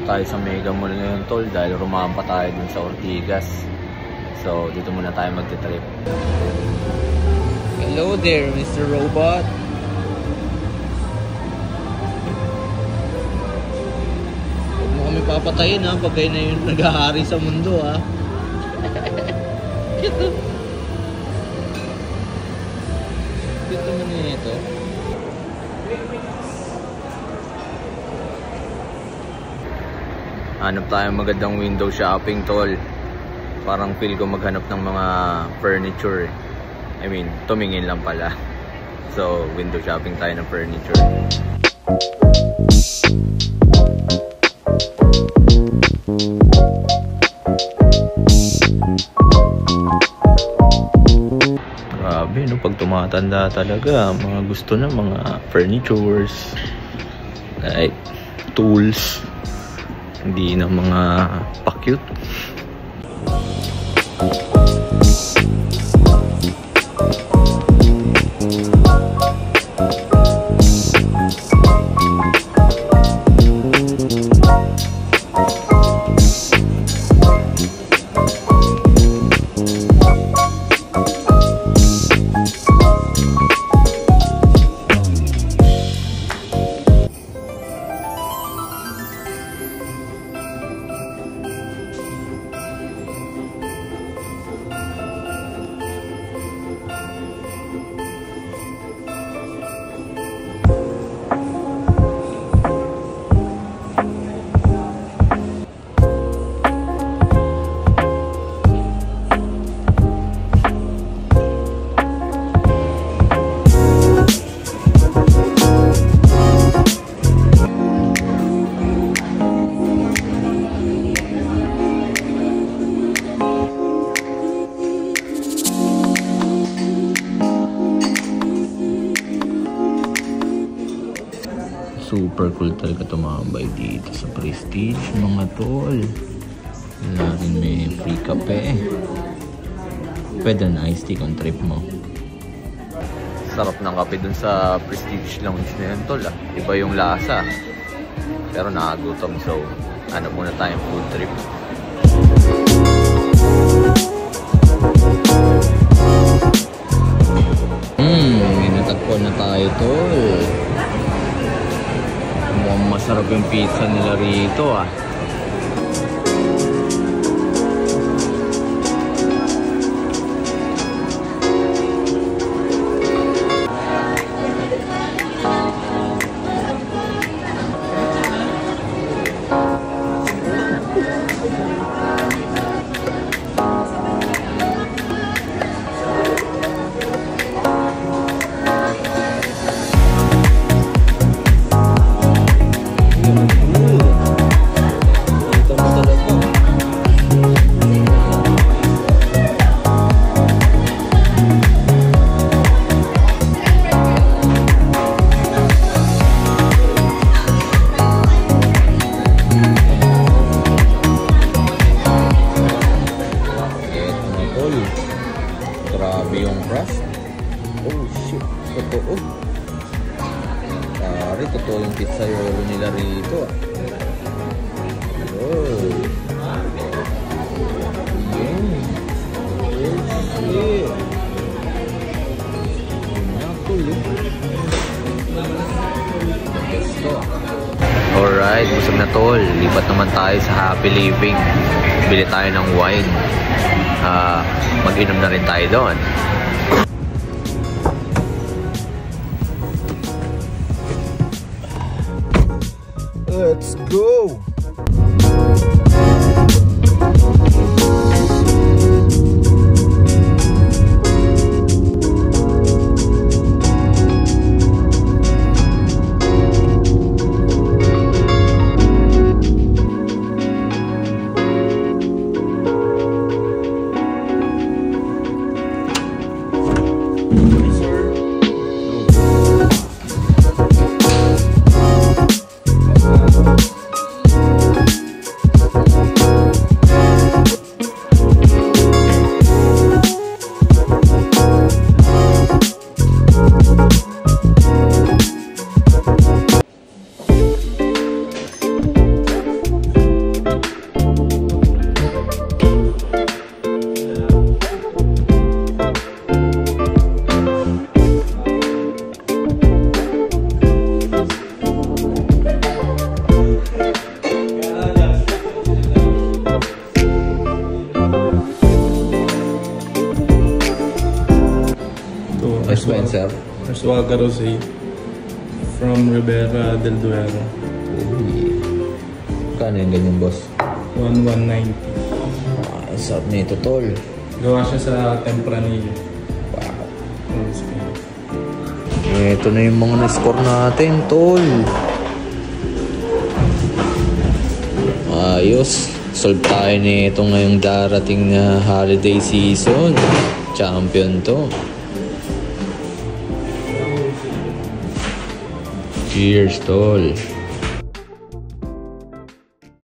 tayo sa Mega Mall ngayon, tol, dahil rumampa tayo dun sa Ortigas. So, dito muna tayo magti-trip. Hello there, Mr. Robot. Huwag mo kami papatayin, ha, pag kayo na yung naghahari sa mundo, ha. Cute. Cute naman yun ito. Hanap tayo magandang window shopping, tol. Parang feel ko maghanap ng mga furniture. I mean, tumingin lang pala. So, window shopping tayo ng furniture. Grabe, no? Pag tumatanda talaga, mga gusto na mga furnitures. Like, tools. Hindi na mga pa-cute. Super cool talaga tumambay dito sa Prestige, mga tol. Wala rin may free kape. Pwede na iced tea kung trip mo. Sarap ng kape dun sa Prestige Lounge na yun, tol, ah. Iba yung lasa. Pero nakagutom, so ano muna tayong food trip. Minatagpo na tayo, tol. Mukhang masarap yung pizza nila rito, ah. Grabe yung crust. Oh shit, totoo. Pare, totoo yung pizza roll nila rito, ah. Oh. Yun. Oh shit. Alright, busog na, tol. Lipat naman tayo sa Happy Living. Bili tayo ng wine. Mag-inom na rin tayo doon. Let's go! Suaga Rosé from Ribera del Duero. Uy. Kano yung ganyan, boss? 1190. Ang sarap nito, tol. Gawa siya sa Tempranillo. Wow. Ito na yung mga na-score natin, tol. Ayos. Solve tayo nito ngayong darating na holiday season. Champion to. Cheers, tol.